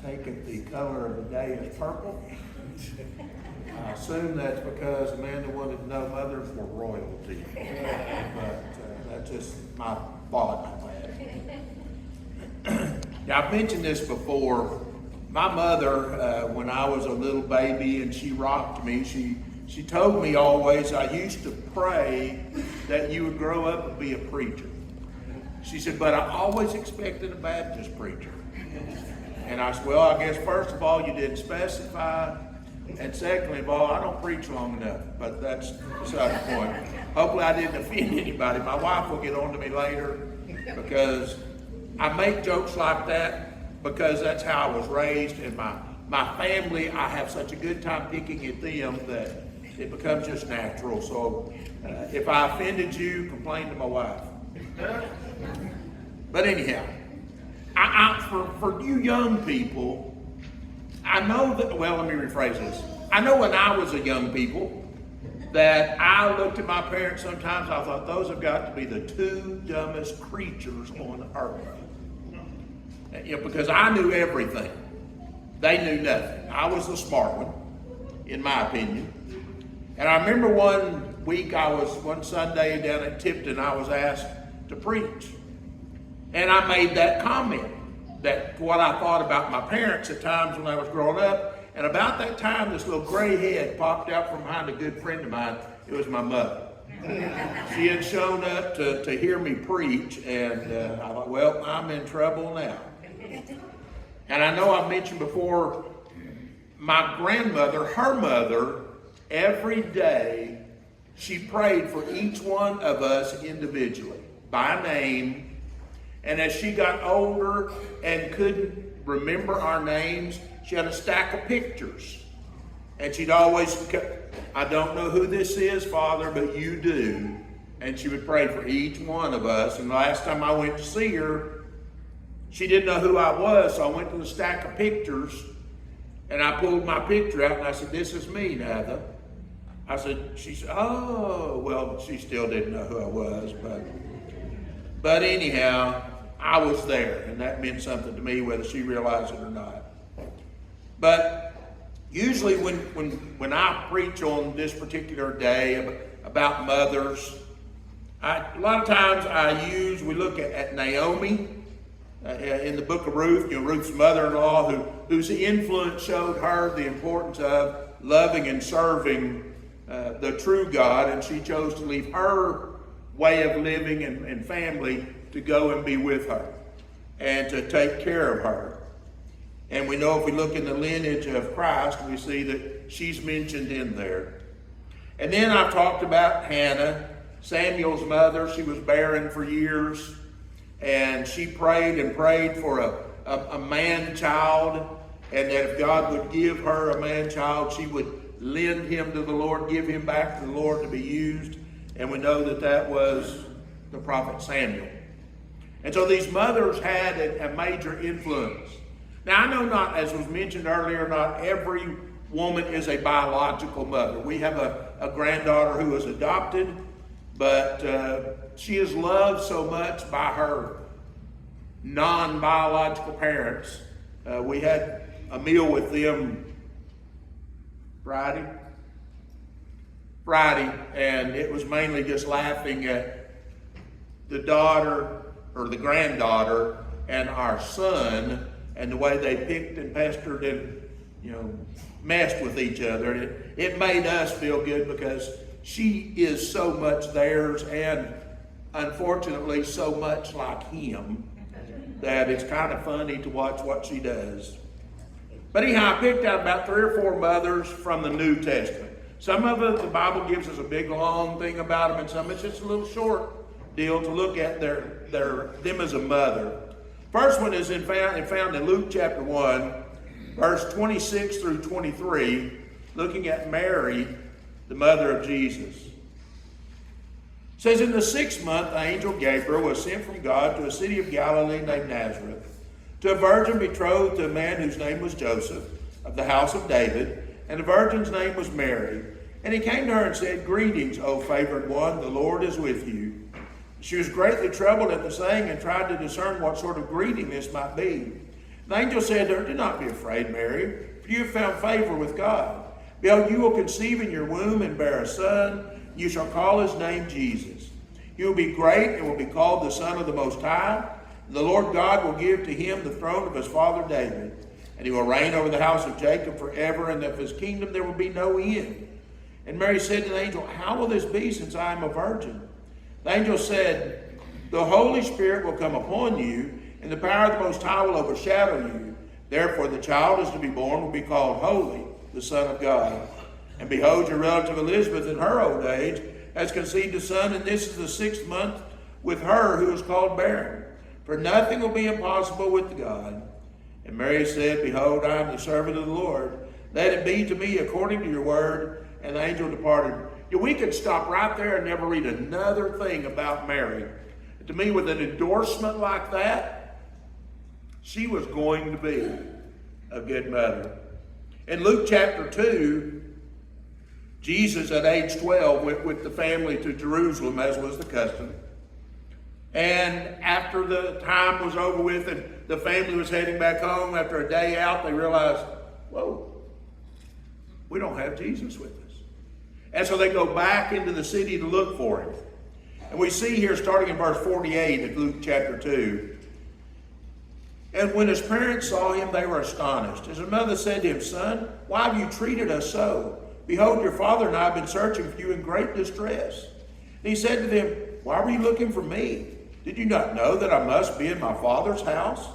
take it the color of the day is purple. I assume that's because Amanda wanted to know mothers were royalty. But that's just my thought on that. Now, I've mentioned this before. My mother, when I was a little baby and she rocked me, she told me always, I used to pray that you would grow up and be a preacher. She said, but I always expected a Baptist preacher. And I said, well, I guess first of all, you didn't specify. And secondly of all, I don't preach long enough. But that's beside the point. Hopefully I didn't offend anybody. My wife will get on to me later because I make jokes like that because that's how I was raised. And my family, I have such a good time picking at them that it becomes just natural. So if I offended you, complain to my wife. But anyhow, for you young people, I know that, well, let me rephrase this. I know when I was a young people that I looked at my parents sometimes, I thought those have got to be the two dumbest creatures on earth. Because I knew everything. They knew nothing. I was the smart one, in my opinion. And I remember one week one Sunday down at Tipton, I was asked to preach. And I made that comment, that what I thought about my parents at times when I was growing up. And about that time, this little gray head popped out from behind a good friend of mine. It was my mother. She had shown up to hear me preach, and I thought, well, I'm in trouble now. And I know I mentioned before, my grandmother, her mother, every day, she prayed for each one of us individually, by name. And as she got older and couldn't remember our names, she had a stack of pictures. And she'd always, I don't know who this is, Father, but you do. And she would pray for each one of us. And the last time I went to see her, she didn't know who I was, so I went to the stack of pictures, and I pulled my picture out, and I said, this is me, Natha. She said, oh, well, she still didn't know who I was, but anyhow, I was there, and that meant something to me, whether she realized it or not. But usually when I preach on this particular day about mothers, a lot of times we look at Naomi in the book of Ruth, Ruth's mother-in-law, whose influence showed her the importance of loving and serving the true God, and she chose to leave her way of living and family to go and be with her and to take care of her. And we know if we look in the lineage of Christ, we see that she's mentioned in there. And then I've talked about Hannah, Samuel's mother. She was barren for years, and she prayed and prayed for a man-child, and that if God would give her a man-child, she would lend him to the Lord, give him back to the Lord to be used. And we know that was the prophet Samuel. And so these mothers had a major influence. Now, I know not, as was mentioned earlier, not every woman is a biological mother. We have a granddaughter who is adopted, but she is loved so much by her non-biological parents. We had a meal with them Friday, and it was mainly just laughing at the daughter or the granddaughter and our son and the way they picked and pestered and messed with each other. It made us feel good because she is so much theirs and unfortunately so much like him that it's kind of funny to watch what she does. But anyhow, I picked out about 3 or 4 mothers from the New Testament. Some of it, the Bible gives us a big long thing about them, and some it's just a little short deal to look at them as a mother. First one is found in Luke chapter 1, verse 26 through 23, looking at Mary, the mother of Jesus. It says, in the 6th month, the angel Gabriel was sent from God to a city of Galilee named Nazareth, to a virgin betrothed to a man whose name was Joseph, of the house of David, and the virgin's name was Mary. And he came to her and said, greetings, O favored one, the Lord is with you. She was greatly troubled at the saying and tried to discern what sort of greeting this might be. The angel said to her, "Do not be afraid, Mary, for you have found favor with God. Behold, you will conceive in your womb and bear a son. You shall call his name Jesus. He will be great and will be called the Son of the Most High. And the Lord God will give to him the throne of his father David. And he will reign over the house of Jacob forever, and of his kingdom there will be no end." And Mary said to the angel, "How will this be, since I am a virgin?" The angel said, "The Holy Spirit will come upon you, and the power of the Most High will overshadow you. Therefore the child is to be born will be called Holy, the Son of God. And behold, your relative Elizabeth in her old age has conceived a son, and this is the 6th month with her who is called barren. For nothing will be impossible with God." And Mary said, "Behold, I am the servant of the Lord. Let it be to me according to your word." And the angel departed. We could stop right there and never read another thing about Mary. To me, with an endorsement like that, she was going to be a good mother. In Luke chapter 2, Jesus at age 12 went with the family to Jerusalem, as was the custom. And after the time was over with and the family was heading back home after a day out, they realized, whoa, we don't have Jesus with us. And so they go back into the city to look for him. And we see here, starting in verse 48 of Luke chapter 2, "And when his parents saw him, they were astonished. His mother said to him, 'Son, why have you treated us so? Behold, your father and I have been searching for you in great distress.' And he said to them, 'Why were you looking for me? Did you not know that I must be in my father's house?'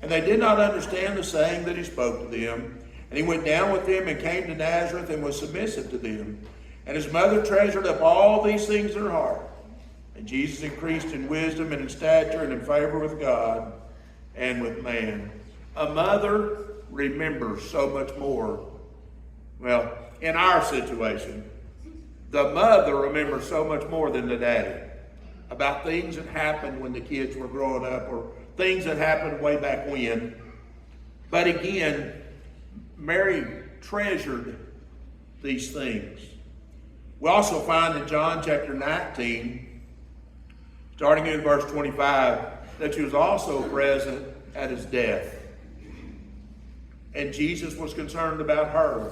And they did not understand the saying that he spoke to them. And he went down with them and came to Nazareth and was submissive to them. And his mother treasured up all these things in her heart. And Jesus increased in wisdom and in stature and in favor with God and with man." A mother remembers so much more. Well, in our situation, the mother remembers so much more than the daddy about things that happened when the kids were growing up or things that happened way back when. But again, Mary treasured these things. We also find in John chapter 19, starting in verse 25, that she was also present at his death. And Jesus was concerned about her.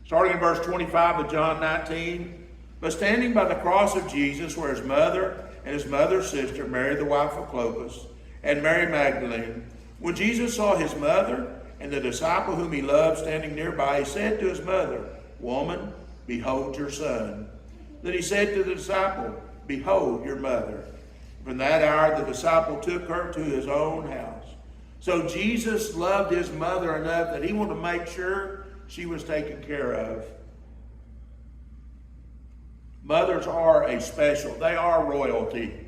Starting in verse 25 of John 19, "But standing by the cross of Jesus were his mother and his mother's sister, Mary the wife of Clopas, and Mary Magdalene. When Jesus saw his mother and the disciple whom he loved standing nearby, he said to his mother, 'Woman, behold your son.' Then he said to the disciple, 'Behold your mother.' From that hour the disciple took her to his own house." So Jesus loved his mother enough that he wanted to make sure she was taken care of. Mothers are they are royalty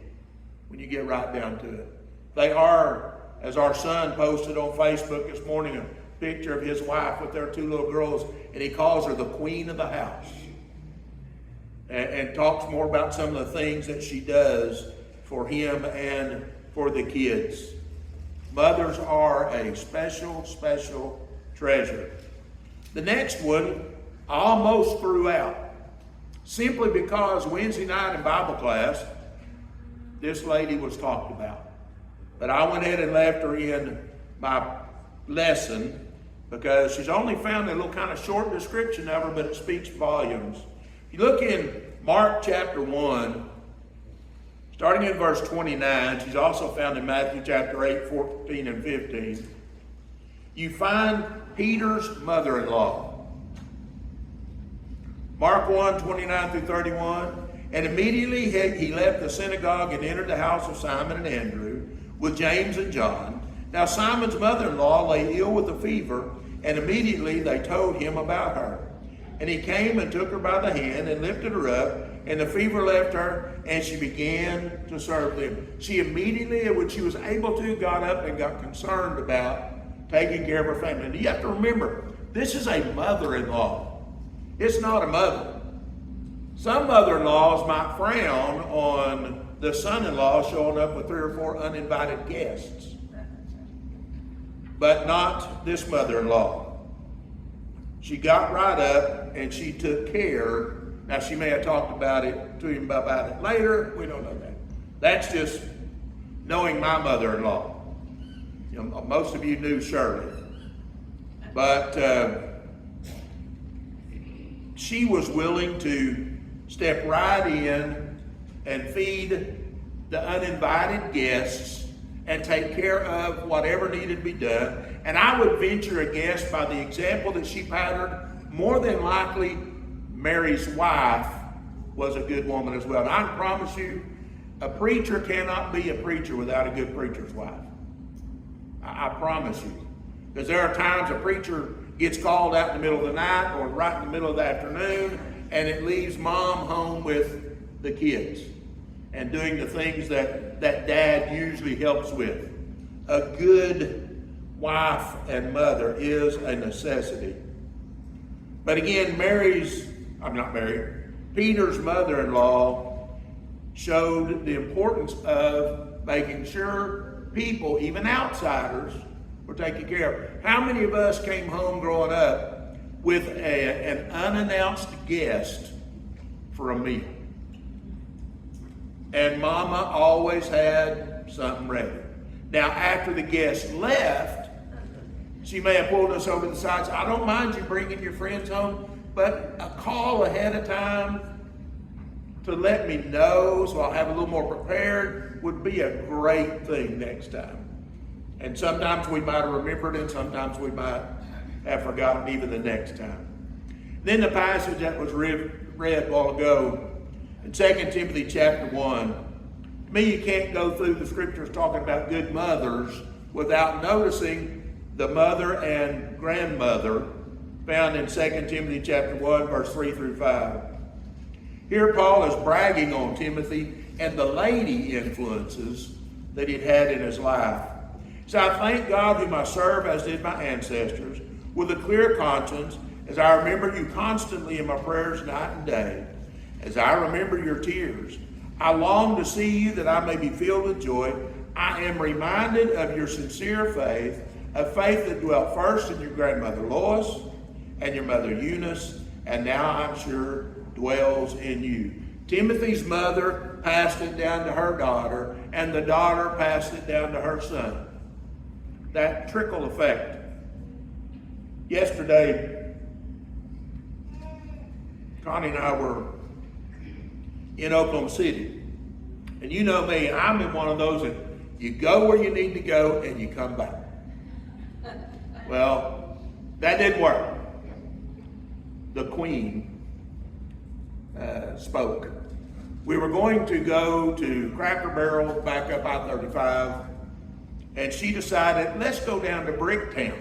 when you get right down to it. They are, as our son posted on Facebook this morning, a picture of his wife with their 2 little girls, and he calls her the queen of the house. And talks more about some of the things that she does for him and for the kids. Mothers are a special, special treasure. The next one I almost threw out, simply because Wednesday night in Bible class, this lady was talked about. But I went ahead and left her in my lesson because she's only found a little kind of short description of her, but it speaks volumes. If you look in Mark chapter 1, starting in verse 29, she's also found in Matthew chapter 8, 14 and 15, you find Peter's mother-in-law. Mark 1, 29 through 31, "And immediately he left the synagogue and entered the house of Simon and Andrew with James and John. Now Simon's mother-in-law lay ill with a fever, and immediately they told him about her. And he came and took her by the hand and lifted her up, and the fever left her, and she began to serve them." She immediately, when she was able to, got up and got concerned about taking care of her family. And you have to remember, this is a mother-in-law. It's not a mother. Some mother-in-laws might frown on the son-in-law showing up with 3 or 4 uninvited guests. But not this mother-in-law. She got right up and she took care. Now she may have talked about it to him about it later. We don't know that. That's just knowing my mother-in-law. most of you knew Shirley, but she was willing to step right in and feed the uninvited guests and take care of whatever needed to be done. And I would venture a guess by the example that she patterned, more than likely Mary's wife was a good woman as well. And I can promise you, a preacher cannot be a preacher without a good preacher's wife. I promise you. Because there are times a preacher gets called out in the middle of the night or right in the middle of the afternoon, and it leaves mom home with the kids and doing the things that dad usually helps with. A good wife and mother is a necessity. But again, Peter's mother-in-law showed the importance of making sure people, even outsiders, were taken care of. How many of us came home growing up with an unannounced guest for a meal? And mama always had something ready. Now, after the guest left, she may have pulled us over the side and said, I don't mind you bringing your friends home, but a call ahead of time to let me know so I'll have a little more prepared would be a great thing next time. And sometimes we might have remembered it, sometimes we might have forgotten even the next time. Then the passage that was read a while ago in 2 Timothy chapter 1. To me, you can't go through the scriptures talking about good mothers without noticing the mother and grandmother found in 2 Timothy chapter 1, verse 3 through 5. Here Paul is bragging on Timothy and the lady influences that he'd had in his life. So I thank God whom I serve, as did my ancestors, with a clear conscience, as I remember you constantly in my prayers night and day, as I remember your tears. I long to see you that I may be filled with joy. I am reminded of your sincere faith, a faith that dwelt first in your grandmother Lois and your mother Eunice, and now I'm sure dwells in you. Timothy's mother passed it down to her daughter, and the daughter passed it down to her son. That trickle effect. Yesterday, Connie and I were in Oklahoma City. And you know me, I'm in one of those that you go where you need to go and you come back. Well, that didn't work. The Queen spoke. We were going to go to Cracker Barrel back up I-35, and she decided, let's go down to Bricktown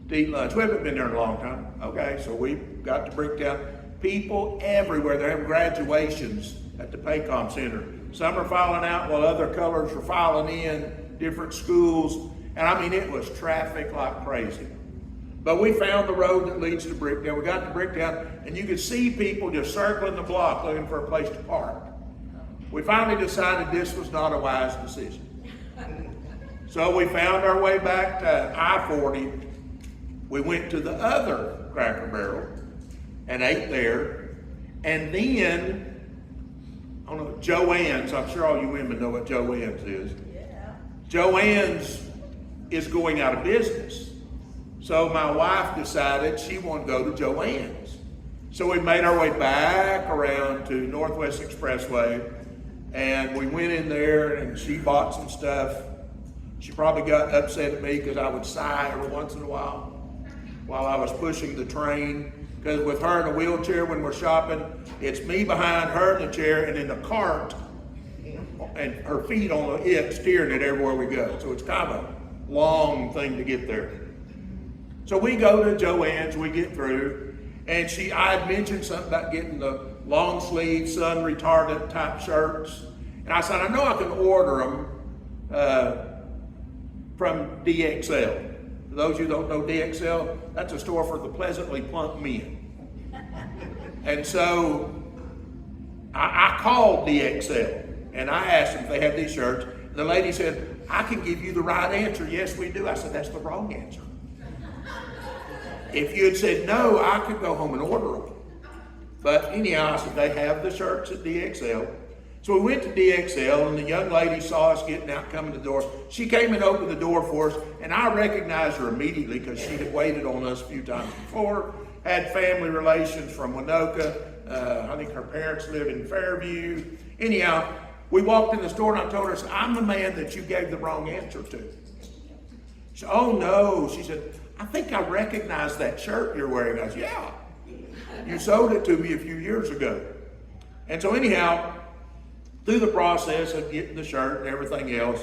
to eat lunch. We haven't been there in a long time. Okay, so we got to Bricktown. People everywhere. They're having graduations at the Paycom Center. Some are filing out while other colors are filing in, different schools. And I mean, it was traffic like crazy. But we found the road that leads to Bricktown. We got to Bricktown, and you could see people just circling the block looking for a place to park. We finally decided this was not a wise decision. So we found our way back to I-40. We went to the other Cracker Barrel and ate there. And then, I don't know, Joann's, I'm sure all you women know what Joann's is. Yeah. Joann's is going out of business. So my wife decided she wanted to go to Joann's. So we made our way back around to Northwest Expressway, and we went in there and she bought some stuff. She probably got upset at me because I would sigh every once in a while I was pushing the train. Because with her in a wheelchair when we're shopping, it's me behind her in the chair and in the cart and her feet on it, steering it everywhere we go. So it's kind of a long thing to get there. So we go to Joann's, we get through, and I had mentioned something about getting the long sleeve, sun retardant type shirts. And I said, I know I can order them from DXL. For those of you who don't know DXL, that's a store for the pleasantly plump men. And so I called DXL and I asked them if they had these shirts. And the lady said, I can give you the right answer. Yes, we do. I said, that's the wrong answer. If you had said no, I could go home and order them. But anyhow, I said, they have the shirts at DXL. So we went to DXL, and the young lady saw us getting out, coming to the door. She came and opened the door for us, and I recognized her immediately because she had waited on us a few times before, had family relations from Winoka. I think her parents live in Fairview. Anyhow, we walked in the store, and I told her, I'm the man that you gave the wrong answer to. She said, oh no. She said, I think I recognize that shirt you're wearing. I said, yeah. You sold it to me a few years ago. And so anyhow, through the process of getting the shirt and everything else,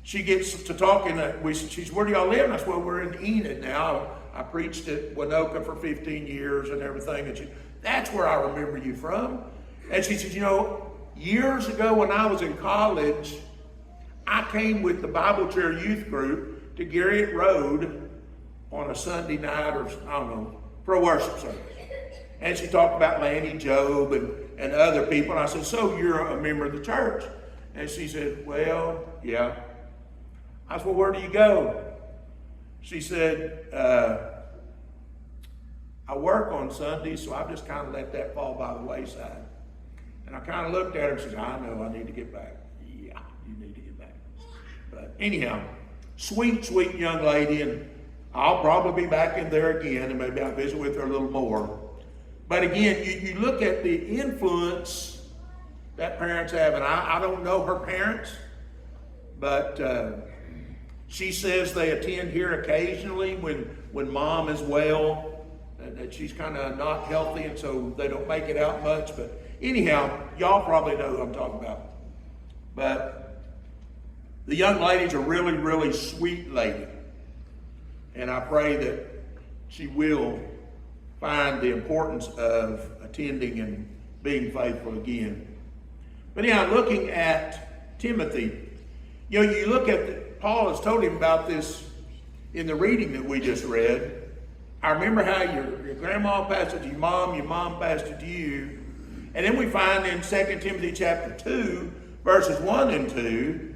she gets to talking. She said, where do y'all live? And I said, well, we're in Enid now. I preached at Winoka for 15 years and everything. And that's where I remember you from. And she said, years ago when I was in college, I came with the Bible Chair Youth Group to Garriott Road on a Sunday night or, I don't know, for a worship service. And she talked about Lanny Job and other people. And I said, so you're a member of the church? And she said, well, yeah. I said, well, where do you go? She said, I work on Sundays, so I've just kind of let that fall by the wayside. And I kind of looked at her and said, I know, I need to get back. Yeah, you need to get back. But anyhow, sweet, sweet young lady, and I'll probably be back in there again, and maybe I'll visit with her a little more. But again, you look at the influence that parents have, and I don't know her parents, but she says they attend here occasionally when mom is well, that she's kind of not healthy, and so they don't make it out much. But anyhow, y'all probably know who I'm talking about. But the young lady's a really, really sweet lady. And I pray that she will find the importance of attending and being faithful again. But anyhow, looking at Timothy, you look at, Paul has told him about this in the reading that we just read. I remember how your grandma passed it to your mom passed it to you. And then we find in 2 Timothy chapter 2, verses 1 and 2,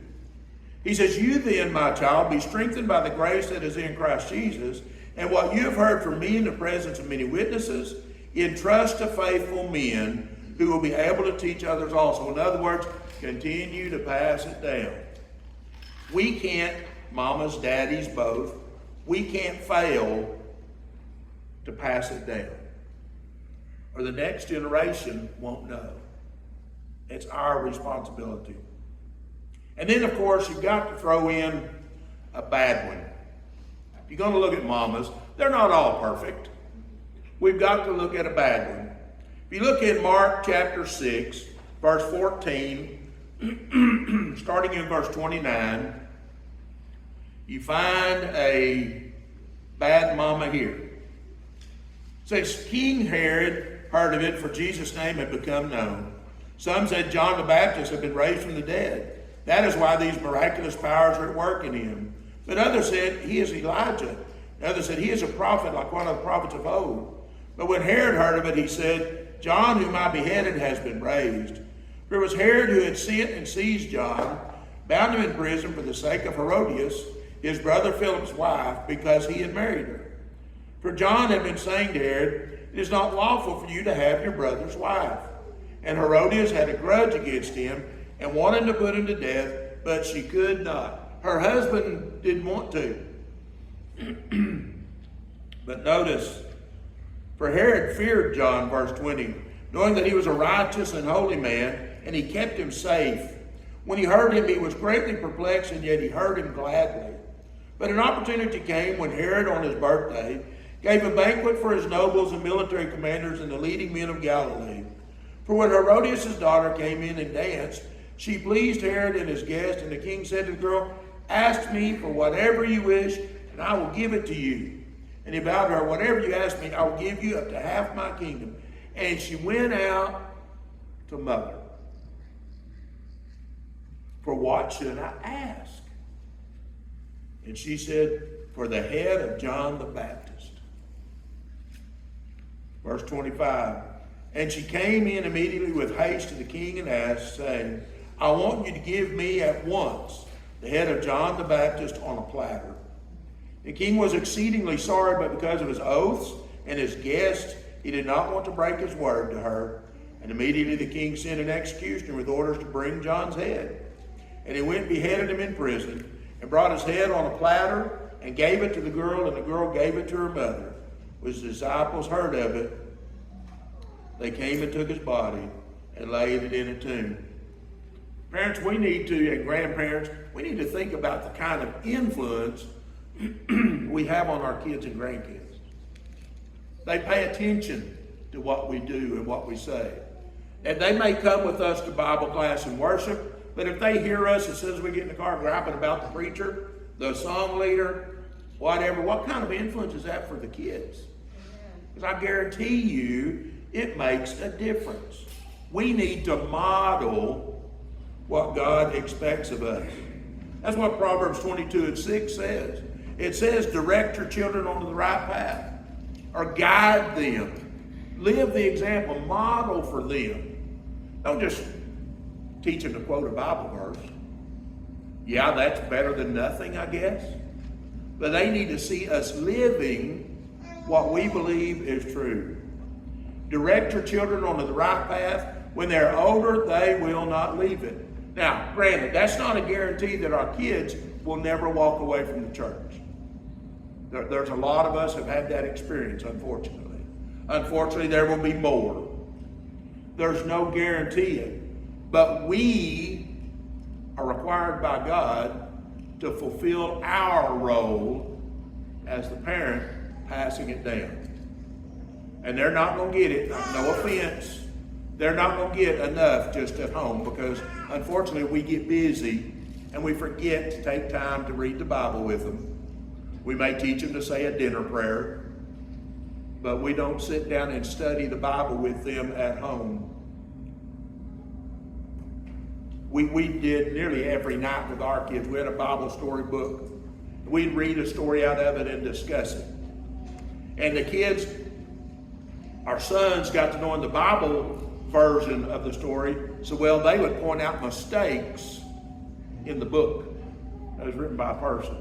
he says, you then, my child, be strengthened by the grace that is in Christ Jesus, and what you have heard from me in the presence of many witnesses, entrust to faithful men who will be able to teach others also. In other words, continue to pass it down. We can't, mamas, daddies, both, we can't fail to pass it down, or the next generation won't know. It's our responsibility. And then, of course, you've got to throw in a bad one. If you're going to look at mamas, they're not all perfect. We've got to look at a bad one. If you look in Mark chapter 6, verse 14, starting in verse 29, you find a bad mama here. It says, King Herod heard of it, for Jesus' name had become known. Some said John the Baptist had been raised from the dead. That is why these miraculous powers are at work in him. But others said, he is Elijah. And others said, he is a prophet like one of the prophets of old. But when Herod heard of it, he said, John, whom I beheaded, has been raised. For it was Herod who had sent and seized John, bound him in prison for the sake of Herodias, his brother Philip's wife, because he had married her. For John had been saying to Herod, it is not lawful for you to have your brother's wife. And Herodias had a grudge against him, and wanted to put him to death, but she could not. Her husband didn't want to. But notice, for Herod feared John, verse 20, knowing that he was a righteous and holy man, and he kept him safe. When he heard him, he was greatly perplexed, and yet he heard him gladly. But an opportunity came when Herod, on his birthday, gave a banquet for his nobles and military commanders and the leading men of Galilee. For when Herodias' daughter came in and danced, she pleased Herod and his guest, and the king said to the girl, ask me for whatever you wish, and I will give it to you. And he vowed to her, whatever you ask me, I will give you up to half my kingdom. And she went out to mother. For what should I ask? And she said, for the head of John the Baptist. Verse 25, and she came in immediately with haste to the king and asked, saying, I want you to give me at once the head of John the Baptist on a platter. The king was exceedingly sorry, but because of his oaths and his guests, he did not want to break his word to her. And immediately the king sent an executioner with orders to bring John's head. And he went and beheaded him in prison, and brought his head on a platter, and gave it to the girl, and the girl gave it to her mother. When the disciples heard of it, they came and took his body and laid it in a tomb. Parents, we need to, and grandparents, we need to think about the kind of influence we have on our kids and grandkids. They pay attention to what we do and what we say. And they may come with us to Bible class and worship, but if they hear us as soon as we get in the car griping about the preacher, the song leader, whatever, what kind of influence is that for the kids? Because I guarantee you, it makes a difference. We need to model what God expects of us. That's what Proverbs 22:6 says. It says, direct your children onto the right path, or guide them. Live the example, model for them. Don't just teach them to quote a Bible verse. Yeah, that's better than nothing, I guess. But they need to see us living what we believe is true. Direct your children onto the right path. When they're older, they will not leave it. Now, granted, that's not a guarantee that our kids will never walk away from the church. There's a lot of us have had that experience, unfortunately. Unfortunately, there will be more. There's no guarantee. But we are required by God to fulfill our role as the parent passing it down. And they're not going to get it, no offense, they're not going to get enough just at home, because unfortunately we get busy and we forget to take time to read the Bible with them. We may teach them to say a dinner prayer, but we don't sit down and study the Bible with them at home. We did nearly every night with our kids. We had a Bible story book. We'd read a story out of it and discuss it. And the kids, our sons, got to knowing the Bible version of the story so well they would point out mistakes in the book that was written by a person.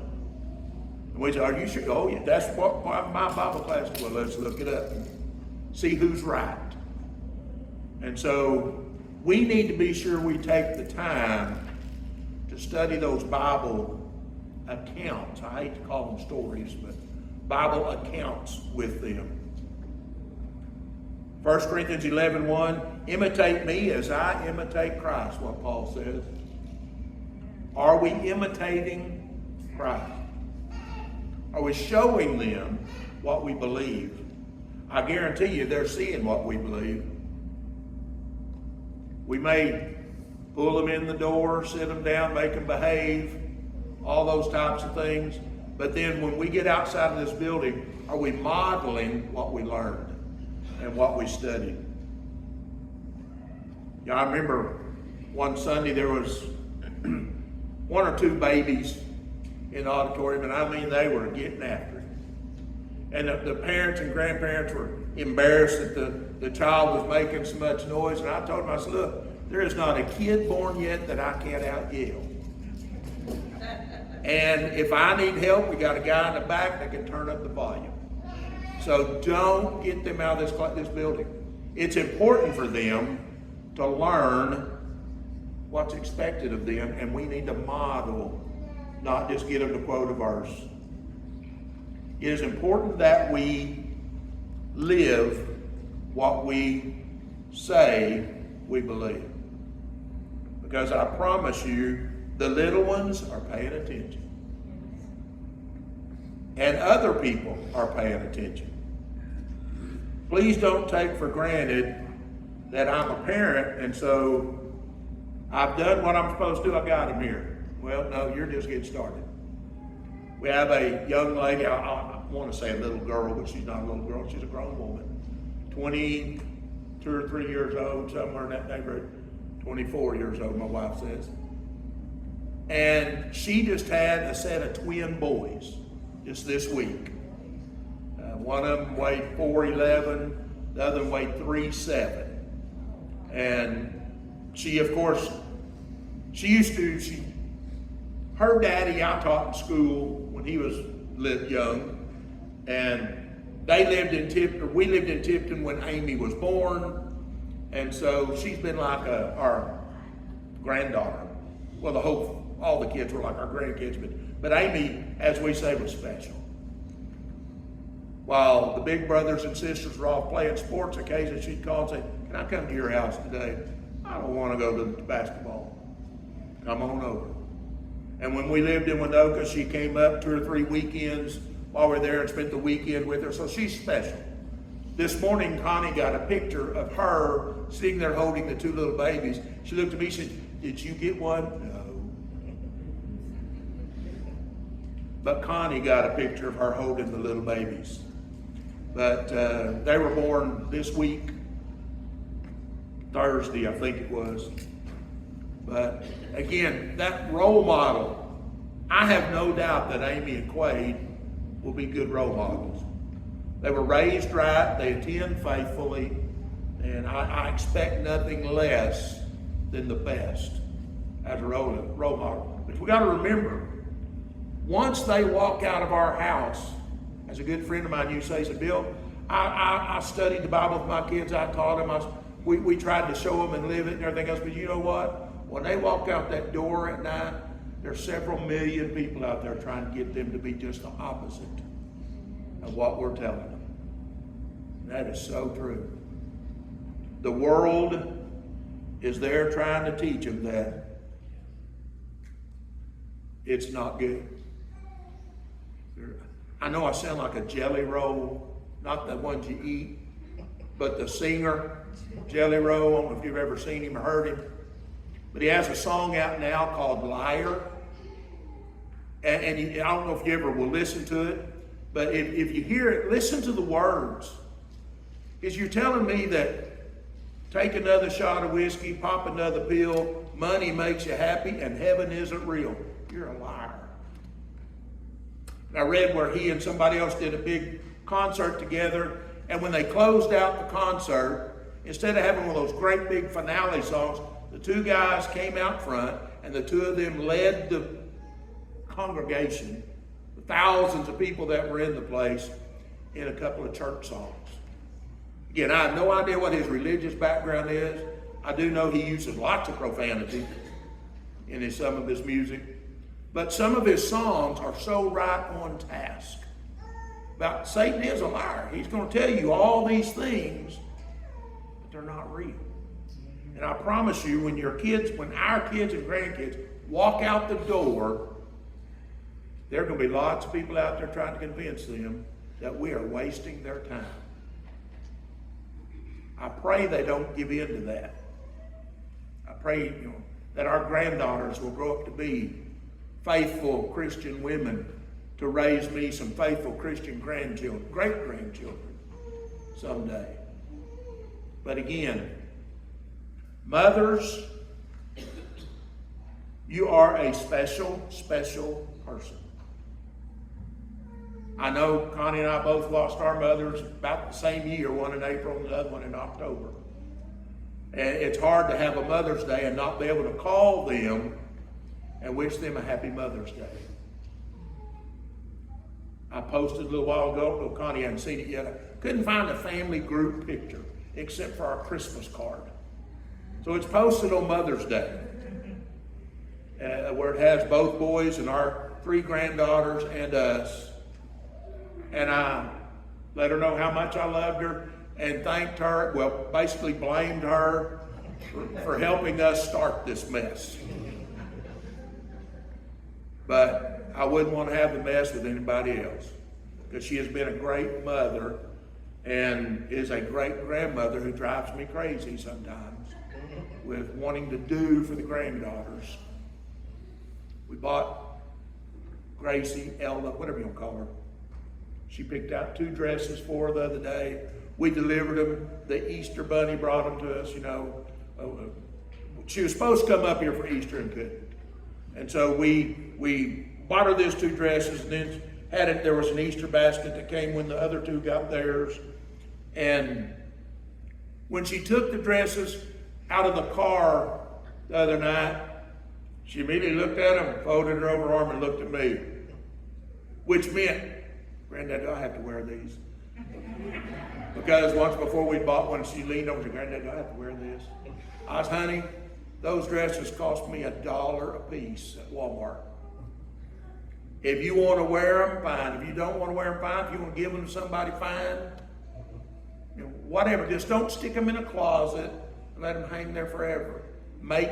And we said, are you sure? Oh, yeah, that's what my Bible class is. Well, let's look it up and see who's right. And so we need to be sure we take the time to study those Bible accounts. I hate to call them stories, but Bible accounts with them. 1 Corinthians 11:1, imitate me as I imitate Christ, what Paul says. Are we imitating Christ? Are we showing them what we believe? I guarantee you they're seeing what we believe. We may pull them in the door, sit them down, make them behave, all those types of things. But then when we get outside of this building, are we modeling what we learned and what we studied? Yeah, I remember one Sunday there was one or two babies in the auditorium, and I mean they were getting after it. And the parents and grandparents were embarrassed that the child was making so much noise. And I told them, I said, look, there is not a kid born yet that I can't out-yell. And if I need help, we got a guy in the back that can turn up the volume. So don't get them out of this building. It's important for them to learn what's expected of them, and we need to model, not just get them to quote a verse. It is important that we live what we say we believe. Because I promise you, the little ones are paying attention. And other people are paying attention. Please don't take for granted that I'm a parent, and so I've done what I'm supposed to do, I got them here. Well, no, you're just getting started. We have a young lady, I want to say a little girl, but she's not a little girl, she's a grown woman. 22 or 3 years old, somewhere in that neighborhood. 24 years old, my wife says. And she just had a set of twin boys just this week. One of them weighed 4'11", the other one weighed 3'7". And she, of course, her daddy I taught in school when he was young, and we lived in Tipton when Amy was born, And so she's been like our granddaughter. Well, all the kids were like our grandkids, but Amy, as we say, was special. While the big brothers and sisters were off playing sports, occasionally she'd call and say, "Can I come to your house today? I don't want to go to the basketball. Come on over." And when we lived in Winoka, she came up 2 or 3 weekends while we were there and spent the weekend with her. So she's special. This morning, Connie got a picture of her sitting there holding the 2 little babies. She looked at me and said, "Did you get one?" No. But Connie got a picture of her holding the little babies. But they were born this week, Thursday, I think it was. But again, that role model, I have no doubt that Amy and Quade will be good role models. They were raised right, they attend faithfully, and I expect nothing less than the best as a role model. But we got to remember, once they walk out of our house, as a good friend of mine used to say, he said, "Bill, I studied the Bible with my kids, I taught them, we tried to show them and live it and everything else, but you know what? When they walk out that door at night, there's several million people out there trying to get them to be just the opposite of what we're telling them." That is so true. The world is there trying to teach them that it's not good. I know I sound like a Jelly Roll, not the ones you eat, but the singer, Jelly Roll. I don't know if you've ever seen him or heard him. But he has a song out now called "Liar." And I don't know if you ever will listen to it, but if you hear it, listen to the words. Because you're telling me that take another shot of whiskey, pop another pill, money makes you happy, and heaven isn't real. You're a liar. I read where he and somebody else did a big concert together, and when they closed out the concert, instead of having one of those great big finale songs, the 2 guys came out front, and the 2 of them led the congregation, the thousands of people that were in the place, in a couple of church songs. Again, I have no idea what his religious background is. I do know he uses lots of profanity in some of his music. But some of his songs are so right on task. About Satan is a liar. He's going to tell you all these things, but they're not real. And I promise you, when our kids and grandkids walk out the door, there are going to be lots of people out there trying to convince them that we are wasting their time. I pray they don't give in to that. I pray that our granddaughters will grow up to be faithful Christian women, to raise me some faithful Christian grandchildren, great-grandchildren someday. But again, mothers, you are a special, special person. I know Connie and I both lost our mothers about the same year, one in April and the other one in October. And it's hard to have a Mother's Day and not be able to call them and wish them a happy Mother's Day. I posted a little while ago, though Connie hadn't seen it yet. I couldn't find a family group picture except for our Christmas card. So it's posted on Mother's Day, where it has both boys and our 3 granddaughters and us. And I let her know how much I loved her and thanked her, well, basically blamed her for helping us start this mess. But I wouldn't want to have the mess with anybody else, because she has been a great mother and is a great grandmother who drives me crazy sometimes with wanting to do for the granddaughters. We bought Gracie, Ella, whatever you want to call her. She picked out 2 dresses for her the other day. We delivered them. The Easter bunny brought them to us, She was supposed to come up here for Easter and couldn't. And so we bought her these 2 dresses, and then there was an Easter basket that came when the other 2 got theirs. And when she took the dresses out of the car the other night, she immediately looked at them, folded her over her arm, and looked at me, which meant, "Granddad, do I have to wear these?" Because once before we bought one, she leaned over to Granddad, do I have to wear this? I was, honey, those dresses cost me $1 a piece at Walmart. If you want to wear them, fine. If you don't want to wear them, fine. If you want to give them to somebody, fine. You know, whatever. Just don't stick them in a closet and let them hang there forever. Make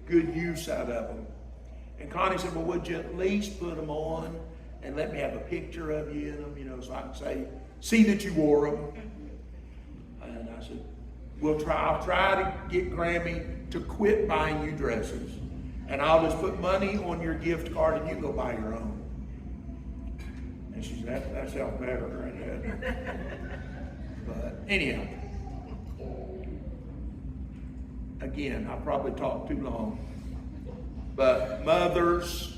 good use out of them. And Connie said, well, would you at least put them on and let me have a picture of you in them, you know, so I can say, see that you wore them. And I said, I'll try to get Grammy to quit buying you dresses. And I'll just put money on your gift card and you can go buy your own. And she said, that sounds better, Granddad. But anyhow, again, I probably talked too long. But mothers,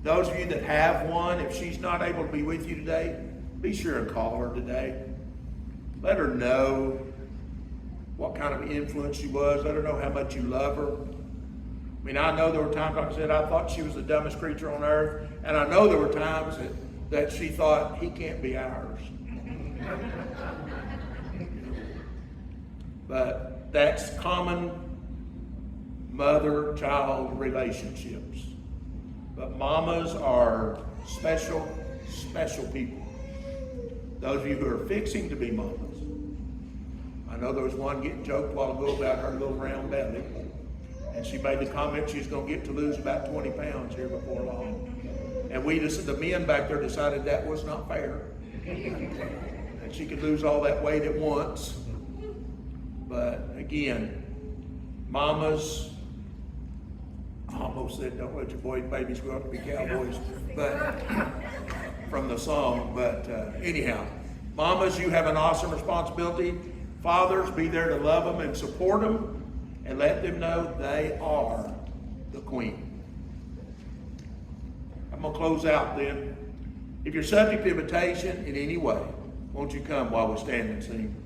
those of you that have one, if she's not able to be with you today, be sure and call her today. Let her know what kind of influence she was. Let her know how much you love her. I mean, I know there were times, like I said, I thought she was the dumbest creature on earth. And I know there were times that she thought, he can't be ours. But that's common mother-child relationships. But mamas are special, special people. Those of you who are fixing to be mamas. I know there was one getting joked a while ago about her little round belly. And she made the comment she's going to get to lose about 20 pounds here before long. And the men back there decided that was not fair. And she could lose all that weight at once. But again, mamas, I almost said, don't let your boys and babies grow up to be cowboys, but from the song. But anyhow, mamas, you have an awesome responsibility. Fathers, be there to love them and support them and let them know they are the queen. I'm going to close out then. If you're subject to invitation in any way, won't you come while we stand and sing?